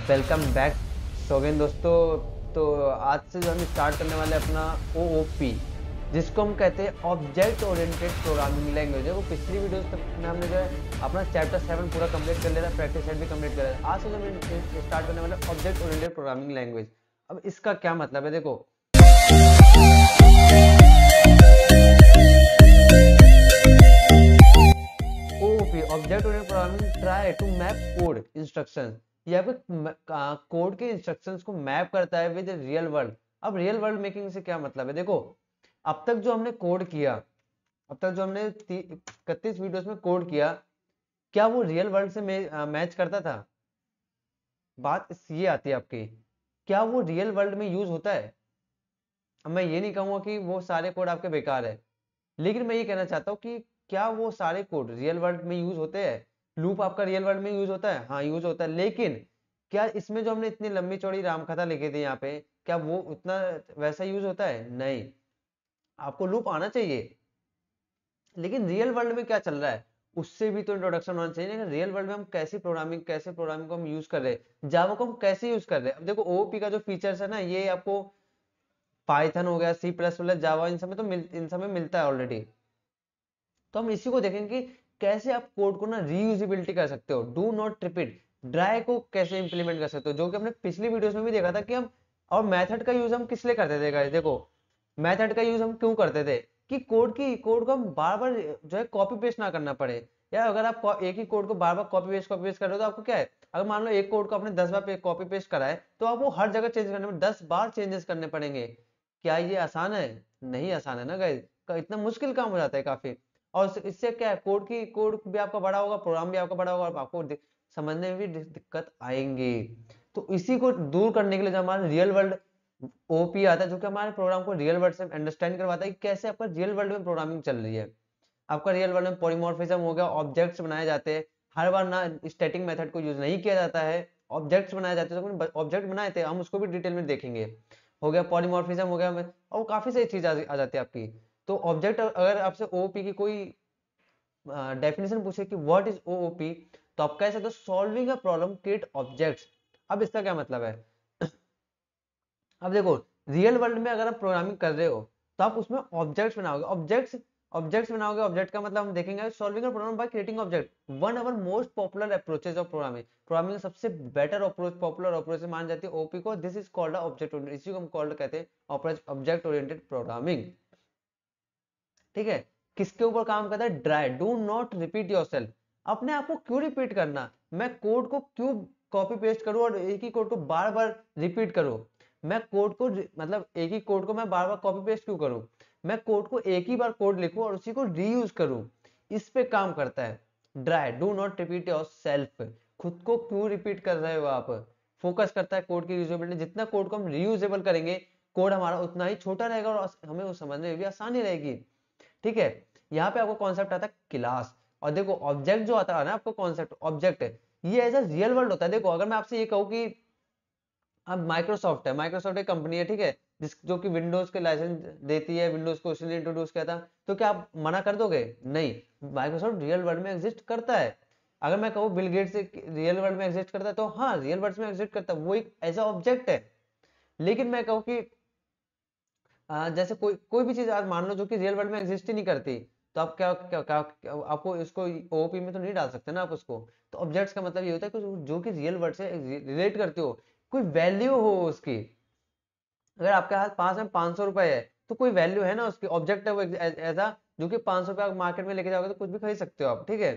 Welcome back. So again दोस्तों, तो आज से जो हम स्टार्ट करने वाले अपना OOP, जिसको हम कहते हैं ऑब्जेक्ट ओरिएंटेड प्रोग्रामिंग लैंग्वेज है। वो पिछली वीडियोस तक में हमने जो है अपना चैप्टर 7 पूरा कंप्लीट कर लिया था, प्रैक्टिस सेट भी कंप्लीट कर लिया था। आज से जो हम स्टार्ट करने वाले ऑब्जेक्ट ओरिएंटेड प्रोग्रामिंग लैंग्वेज। अब इसका क्या मतलब है, देखो OOP object oriented programming try to map code instructions. ये आपके कोड के इंस्ट्रक्शंस को मैप करता है विद रियल वर्ल्ड। अब रियल वर्ल्ड मेकिंग से क्या मतलब है, देखो अब तक जो हमने कोड किया, अब तक जो हमने 31 वीडियोस में कोड किया, क्या वो रियल वर्ल्ड से मैच करता था? बात ये आती है आपकी, क्या वो रियल वर्ल्ड में यूज होता है? अब मैं ये नहीं कहूंगा कि वो सारे कोड आपके बेकार है, लेकिन मैं ये कहना चाहता हूँ कि क्या वो सारे कोड रियल वर्ल्ड में यूज होते हैं? लूप आपका रियल वर्ल्ड में यूज होता है? हाँ यूज होता है, लेकिन क्या इसमें जो हमने इतनी लंबी चौड़ी रामकथा लिखी थी यहाँ पे, क्या वो उतना वैसा यूज होता है? नहीं। आपको लूप आना चाहिए, लेकिन रियल वर्ल्ड में क्या चल रहा है उससे भी तो इंट्रोडक्शन होना चाहिए। लेकिन रियल वर्ल्ड में हम कैसे प्रोग्रामिंग को हम यूज कर रहे हैं, जावा को हम कैसे यूज कर रहे हैं। अब देखो ओओपी का जो फीचर्स है ना, ये आपको पाइथन हो गया, C++, जावा, इन सब में तो इन सब में मिलता है ऑलरेडी। तो हम इसी को देखेंगे कि कैसे आप कोड को ना रीयूजेबिलिटी कर सकते हो, डू नॉट रिपीट, ड्राई को कैसे इंप्लीमेंट कर सकते हो, जो कि हमने पिछली वीडियोस में भी देखा था कि हम, और मेथड का यूज हम किस लिए करते थे गाइस। देखो मेथड का यूज हम क्यों करते थे कि कोड को हम बार बार जो है कॉपी पेस्ट ना करना पड़े। या अगर आप एक ही कोड को बार बार कॉपी पेस्ट कर रहे हो तो आपको क्या है, अगर मान लो एक कोड को आपने 10 बार कॉपी पेस्ट करा है तो आपको हर जगह चेंज करने में 10 बार चेंजेस करने पड़ेंगे। क्या ये आसान है? नहीं आसान है ना गाइस, इतना मुश्किल काम हो जाता है काफी। और इससे क्या है, कोड भी आपका बड़ा होगा, प्रोग्राम भी आपका बड़ा होगा, और आपको समझने में भी दिक्कत आएंगी। तो इसी को दूर करने के लिए जो हमारा रियल वर्ल्ड ओपी आता है, जो कि हमारे प्रोग्राम को रियल वर्ल्ड से अंडरस्टैंड करवाता है कि कैसे आपका रियल वर्ल्ड में प्रोग्रामिंग चल रही है। आपका रियल वर्ल्ड में पॉलीमॉर्फिज्म हो गया, ऑब्जेक्ट्स बनाए जाते हैं, हर बार ना स्टैटिक मेथड को यूज नहीं किया जाता है, ऑब्जेक्ट्स बनाए जाते हैं। तो ऑब्जेक्ट बनाए थे हम, उसको भी डिटेल में देखेंगे। हो गया पॉलीमॉर्फिज्म हो गया, और काफी सारी चीज आ जाती है आपकी। तो ऑब्जेक्ट, अगर आपसे ओओपी की कोई डेफिनेशन पूछे कि व्हाट इज ओओपी, तो आप कह सकते हो solving a problem create objects. अब इसका क्या मतलब है? अब देखो रियल वर्ल्ड में अगर आप प्रोग्रामिंग कर रहे हो तो आप उसमें ऑब्जेक्ट्स बनाओगे, ऑब्जेक्ट्स बनाओगे। ऑब्जेक्ट का मतलब हम देखेंगे solving a problem by creating object, one of most popular approaches of programming. Programming सबसे बेटर अप्रोच, पॉपुलर अप्रोच मानी जाती है ओपी को। This is called object oriented, इसी को हम कॉल्ड कहते हैं ऑब्जेक्ट ओरिएंटेड प्रोग्रामिंग। ठीक है, किसके ऊपर काम करता है? Dry, do not repeat yourself. अपने आप को क्यों रिपीट करना, मैं कोड को क्यों कॉपी पेस्ट करूं और एक ही कोड को बार बार रिपीट करूं? मैं कोड को मतलब एक ही कोड को मैं बार बार कॉपी पेस्ट क्यों करूं? मैं कोड को एक ही बार कोड लिखूं और उसी को रीयूज करूं। इस पे काम करता है dry, do not repeat your self. खुद को क्यों रिपीट कर रहे हो आप? फोकस करता है कोड की रीयूजेबिलिटी। जितना कोड को हम रीयूजेबल करेंगे, कोड हमारा उतना ही छोटा रहेगा और हमें वो समझने में भी आसानी रहेगी। ठीक है, यहाँ पे आपको कॉन्सेप्ट आता है क्लास। और देखो ऑब्जेक्ट जो आता है ना, आपको कॉन्सेप्ट ऑब्जेक्ट है, ये ऐसा रियल वर्ल्ड होता है। देखो अगर मैं आपसे ये कहूँ कि अब माइक्रोसॉफ्ट है, माइक्रोसॉफ्ट एक कंपनी है, ठीक है, जिस जो कि विंडोज के लाइसेंस देती है, विंडोज को इसलिए इंट्रोड्यूस किया था, तो क्या आप मना कर दोगे? नहीं, माइक्रोसॉफ्ट रियल वर्ल्ड में एग्जिस्ट करता है। अगर मैं कहूँ बिल गेट्स रियल वर्ल्ड में एग्जिस्ट करता है, तो हाँ रियल वर्ल्ड में एग्जिस्ट करता है, वो एक ऐसा ऑब्जेक्ट है। लेकिन मैं कहूँ कि जैसे कोई कोई भी चीज आज मान लो जो कि रियल वर्ल्ड में एग्जिस्ट ही नहीं करती, तो आप क्या आपको इसको ओओपी में तो नहीं डाल सकते ना आप उसको। तो ऑब्जेक्ट्स का मतलब ये होता है कि जो कि रियल वर्ल्ड से रिलेट करते हो, कोई वैल्यू हो उसकी। अगर आपके पास में 500 रुपए है तो कोई वैल्यू है ना उसकी, ऑब्जेक्ट है वो ऐसा, जो कि 500 रुपए मार्केट में लेके जाओगे तो कुछ भी खरीद सकते हो आप। ठीक है,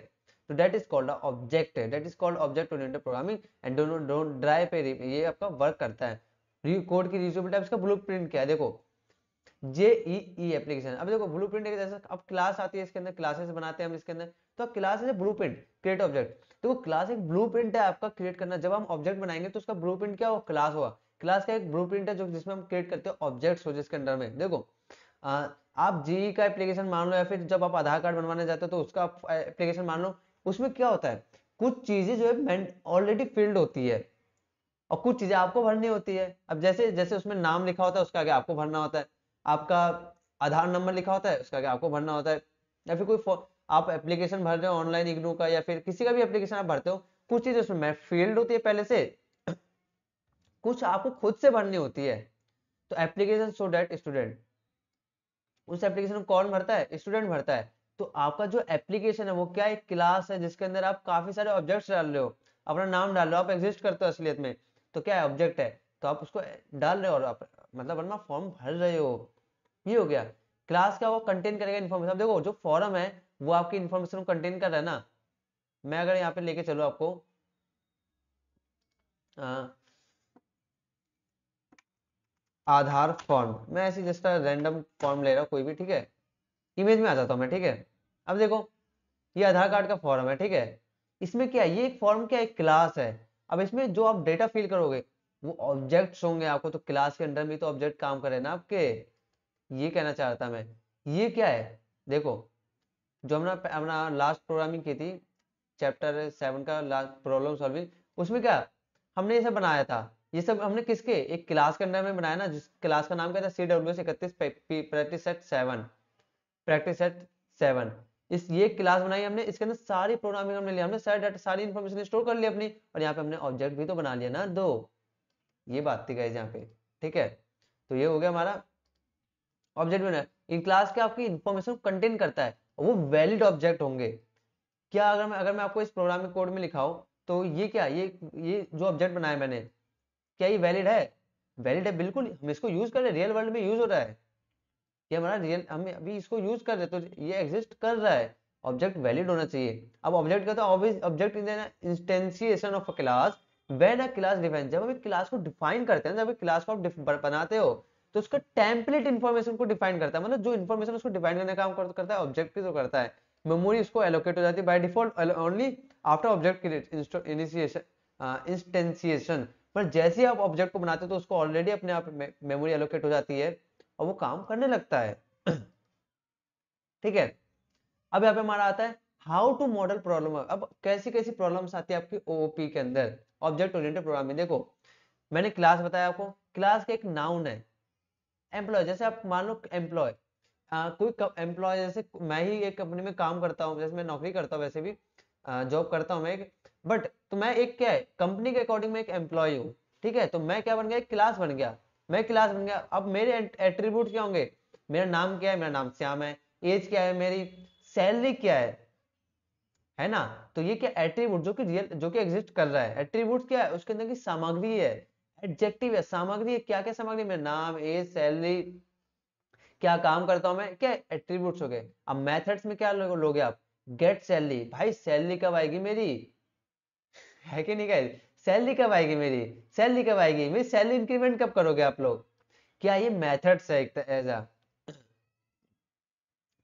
तो that is called object, that is called object oriented programming and don't dry पे ये आपका वर्क करता है। कोड की रीयूजेबिलिटी, इसका ब्लूप्रिंट क्या है देखो, जेईई एप्लीकेशन। अब देखो ब्लूप्रिंट एक जैसा, अब क्लास आती है इसके अंदर, क्लासेस बनाते हैं हम इसके अंदर। तो क्लास है ब्लूप्रिंट, क्रिएट ऑब्जेक्ट। तो क्लास एक ब्लूप्रिंट है आपका क्रिएट करना। जब हम ऑब्जेक्ट बनाएंगे तो उसका ब्लूप्रिंट क्या हो, क्लास होगा। क्लास का एक ब्लूप्रिंट है जो जिसमें हम क्रिएट करते हैं ऑब्जेक्ट्स हो, जिसके अंदर में देखो आप जेई का एप्लीकेशन मान लो, या फिर जब आप आधार कार्ड बनवाने जाते हो तो उसका एप्लीकेशन मान लो। उसमें क्या होता है, कुछ चीजें जो है ऑलरेडी फिल्ड होती है और कुछ चीजें आपको भरनी होती है। अब जैसे जैसे उसमें नाम लिखा होता है, उसका आगे आपको भरना होता है। आपका आधार नंबर लिखा होता है, उसका आगे आपको भरना होता है। या फिर आप एप्लीकेशन भर रहे हो ऑनलाइन इग्नू का, या फिर किसी का भी एप्लीकेशन आप भरते हो, कुछ चीजें उसमें फील्ड होती है पहले से, कुछ आपको खुद से भरनी होती है। तो एप्लीकेशन सो दैट स्टूडेंट, उस एप्लीकेशन को कौन भरता है? स्टूडेंट भरता है। तो आपका जो एप्लीकेशन है वो क्या, एक क्लास है जिसके अंदर आप काफी सारे ऑब्जेक्ट्स डाल रहे हो, अपना नाम डाल रहे हो, आप एग्जिस्ट करते हो असलियत में, तो क्या है, ऑब्जेक्ट है, तो आप उसको डाल रहे हो और आप मतलब अपना फॉर्म भर रहे हो। ये हो गया। क्लास क्या, वो कंटेन करेगा इन्फॉर्मेशन। अब देखो जो फॉर्म है वो आपकी इन्फॉर्मेशन को कंटेन कर रहा है ना। मैं अगर यहाँ पे लेके चलो आपको आधार फॉर्म, मैं ऐसे जस्ट रैंडम फॉर्म ले रहा हूँ कोई भी, ठीक है, इमेज में आ जाता हूँ मैं, ठीक है। अब देखो ये आधार कार्ड का फॉर्म है, ठीक है। इसमें क्या है, ये एक फॉर्म क्या, एक क्लास है। अब इसमें जो आप डेटा फिल करोगे वो ऑब्जेक्ट्स होंगे आपको, तो क्लास के अंदर भी तो ऑब्जेक्ट काम करे ना आपके, ये कहना चाहता मैं। ये क्या है, देखो जो हमने अपना लास्ट प्रोग्रामिंग की थी, चैप्टर 7 का लास्ट प्रॉब्लम सॉल्विंग, उसमें क्या हमने ये सब बनाया था, ये सब हमने किसके, एक क्लास के अंदर में बनाया ना, जिस क्लास का नाम क्या था, CWS31 practice set 7, practice set 7। इस ये क्लास बनाई हमने, इसके अंदर सारी प्रोग्रामिंग हमने लिया, हमने सारी डाटा सारी इन्फॉर्मेशन स्टोर कर ली अपनी, और यहाँ पे हमने ऑब्जेक्ट भी तो बना लिया ना दो। ये बात थी गाइस यहाँ पे, ठीक है। तो ये हो गया हमारा ऑब्जेक्ट बना। इन क्लास के आपकी इन्फॉर्मेशन कंटेन करता है, वो वैलिड ऑब्जेक्ट होंगे। क्या अगर मैं आपको इस प्रोग्रामिंग कोड में लिखाऊं, तो ये क्या, ये जो ऑब्जेक्ट बनाया मैंने, क्या ये वैलिड है? वैलिड है बिल्कुल, हम इसको यूज कर रहे हैं, रियल वर्ल्ड में यूज हो रहा है, ये हमारा रियल, हम अभी इसको यूज कर रहे हैं, तो ये एग्जिस्ट कर रहा है, ऑब्जेक्ट वैलिड होना चाहिए। अब ऑब्जेक्ट का तो object in instantiation of a class when a class define, जब हम एक क्लास को डिफाइन करते हैं, जब एक क्लास को आप बनाते हो, तो उसका टेम्पलेट इन्फॉर्मेशन को डिफाइन करता है, मतलब जो इन्फॉर्मेशन उसको डिफाइन करने का काम करता है ऑब्जेक्ट तो करता है। मेमोरी उसको एलोकेट हो जाती है by default only after object initiation instantiation, पर जैसे ही आप ऑब्जेक्ट को बनाते हो तो उसको ऑलरेडी अपने आप मेमोरी एलोकेट हो जाती है और वो काम करने लगता है। ठीक है। अब यहाँ पे हमारा आता है हाउ टू मॉडल प्रॉब्लम। अब कैसी कैसी प्रॉब्लम्स आती है आपकी ओओपी के अंदर, ऑब्जेक्ट ओरिएंटेड प्रोग्रामिंग। देखो मैंने क्लास बताया आपको, क्लास का एक नाउन है एम्प्लॉय, जैसे आप मान लो एम्प्लॉय, कोई एम्प्लॉय, जैसे मैं ही एक कंपनी में काम करता हूँ, जैसे मैं नौकरी करता हूँ, वैसे भी जॉब करता हूँ मैं एक, बट तो मैं एक क्या है, कंपनी के अकॉर्डिंग मैं एक एम्प्लॉय हूँ, ठीक है। तो मैं क्या बन गया, एक क्लास बन गया, मैं क्लास बन गया। अब मेरे एट्रीब्यूट क्या होंगे, मेरा नाम क्या है, मेरा नाम श्याम है, एज क्या है मेरी, सैलरी क्या है ना। तो ये क्या एट्रीब्यूट जो कि रियल, जो कि एग्जिस्ट कर रहा है, एट्रीब्यूट क्या है, उसके अंदर की सामग्री है, एडजेक्टिव है, सामग्री है, क्या क्या सामग्री, मेरा नाम, एज, सैलरी, क्या काम करता हूं मैं, क्या एट्रीब्यूट्स हो गए। अब मेथड्स में क्या लोगे आप, गेट सैलरी, भाई सैलरी कब आएगी मेरी, है कि नहीं गाइस, सैलरी कब आएगी मेरी, सैलरी कब आएगी मेरी, सैलरी इंक्रीमेंट कब करोगे आप लोग, क्या ये मेथड्स है एक ऐसा।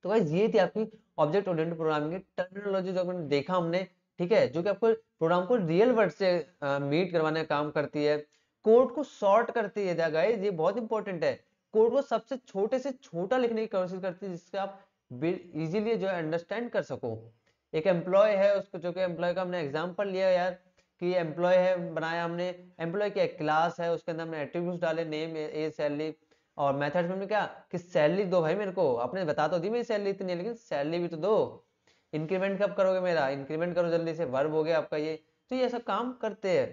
तो गाइस ये थी आपकी ऑब्जेक्ट ओरिएंटेड प्रोग्रामिंग की टर्मिनोलॉजी, जो हमने देखा हमने, ठीक है, जो कि आपको प्रोग्राम को रियल वर्ड से मीट करवाने का काम करती है, कोड को सॉर्ट करती है गाइस, ये बहुत इंपॉर्टेंट है, कोड को सबसे छोटे से छोटा लिखने की कोशिश करती है, जिससे आप इजीली जो है अंडरस्टैंड कर सको। एक एम्प्लॉय है, उसको जो कि एम्प्लॉय का हमने एग्जांपल लिया यार, कि एम्प्लॉय है बनाया हमने, एम्प्लॉय क्या क्लास है, उसके अंदर हमने एट्रीब्यूट्स डाले, नेम, एज, सैलरी, और मेथड्स में क्या कि सैलरी दो भाई मेरे को, आपने बता तो दी मेरी सैलरी इतनी है, लेकिन सैलरी भी तो दो, इंक्रीमेंट कब करोगे मेरा, इंक्रीमेंट करो जल्दी से, वर्ब हो गया आपका ये। तो ये सब काम करते हैं,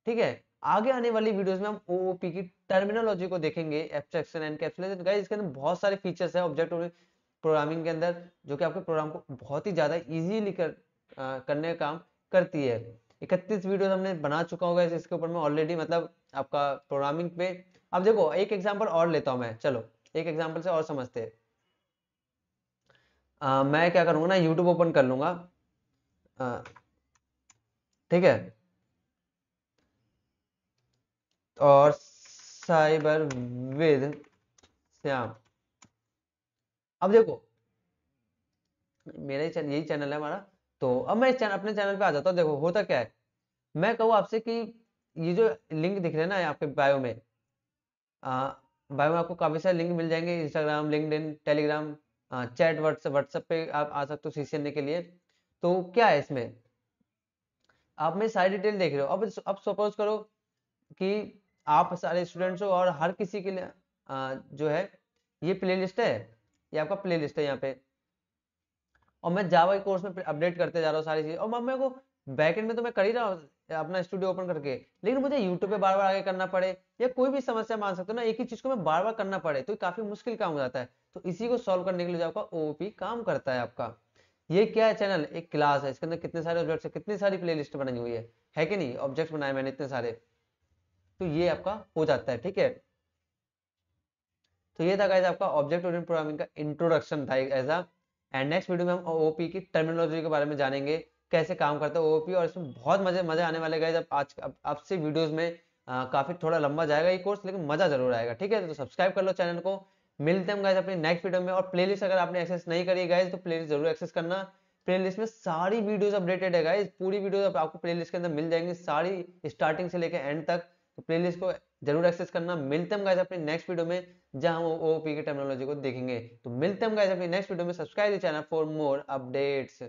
ठीक है। आगे आने वाली वीडियोस में हम ओओपी की टर्मिनोलॉजी को देखेंगे, एब्स्ट्रैक्शन, एनकैप्सुलेशन, गाइस इसके अंदर बहुत सारे फीचर्स है ऑब्जेक्ट प्रोग्रामिंग के अंदर, जो कि आपके प्रोग्राम को बहुत ही ज्यादा इजीली करने का काम करती है। 31 वीडियो हमने बना चुका होगा इसके ऊपर में ऑलरेडी, मतलब आपका प्रोग्रामिंग पे। अब देखो एक एग्जांपल और लेता हूं मैं, चलो एक एग्जांपल से और समझते हैं। मैं क्या करूंगा ना, यूट्यूब ओपन कर लूंगा, अ, ठीक है, और साइबर विद श्याम। अब देखो मेरा ही यही चैनल है हमारा। तो अब मैं अपने चैनल पे आ जाता हूँ। देखो होता क्या है, मैं कहूँ आपसे कि ये जो लिंक दिख रहे हैं ना आपके बायो में, बायो में आपको काफी सारे लिंक मिल जाएंगे, Instagram, LinkedIn, Telegram, chat, WhatsApp पे आप आ सकते हो सीखने के लिए। तो क्या है इसमें, आप मेरी सारी डिटेल देख रहे हो। अब सपोज करो कि आप सारे स्टूडेंट्स हो और हर किसी के लिए जो है ये प्लेलिस्ट है, ये आपका प्लेलिस्ट है यहाँ पे, और मैं जावा के कोर्स में अपडेट करते जा रहा हूँ सारी चीजें, और मेरे को बैकएंड में तो मैं कर ही रहा हूँ अपना स्टूडियो ओपन करके, लेकिन मुझे यूट्यूब पे बार बार आगे करना पड़े या कोई भी समस्या मान सकते हो ना, एक ही चीज को मैं बार बार करना पड़े तो काफी मुश्किल काम हो जाता है। तो इसी को सॉल्व करने के लिए जो आपका ओओपी काम करता है आपका। ये क्या है चैनल, एक क्लास है, इसके अंदर कितने सारे ऑब्जेक्ट्स है, कितनी सारी प्लेलिस्ट बनी हुई है कि नहीं, ऑब्जेक्ट्स बनाए मैंने इतने सारे। तो ये आपका हो जाता है, ठीक है। तो ये था गाइस आपका ऑब्जेक्ट ओरिएंटेड प्रोग्रामिंग का इंट्रोडक्शन था ऐसा। एंड नेक्स्ट वीडियो में हम ओओपी की टर्मिनोलॉजी के बारे में जानेंगे, कैसे काम करता है ओओपी, और इसमें बहुत मजे आने वाले गाइस। अब आज अब से वीडियोस में काफी थोड़ा लंबा जाएगा ये कोर्स, लेकिन मजा जरूर आएगा, ठीक है। तो सब्सक्राइब कर लो चैनल को। मिलते हैं गाइस अपने नेक्स्ट वीडियो में। और प्लेलिस्ट अगर आपने एक्सेस नहीं करी गाइस तो प्लेलिस्ट जरूर एक्सेस करना। प्लेलिस्ट में सारी वीडियोस अपडेटेड है गाइस, पूरी वीडियो आपको प्लेलिस्ट के अंदर मिल जाएंगी सारी, स्टार्टिंग से लेकर एंड तक। तो प्लेलिस्ट को जरूर एक्सेस करना। मिलते हैं गाइस अपने नेक्स्ट वीडियो में जहां हम ओओपी की टर्मिनोलॉजी को देखेंगे। तो मिलते हैं गाइस अपनी नेक्स्ट वीडियो में। Subscribe the channel for more updates.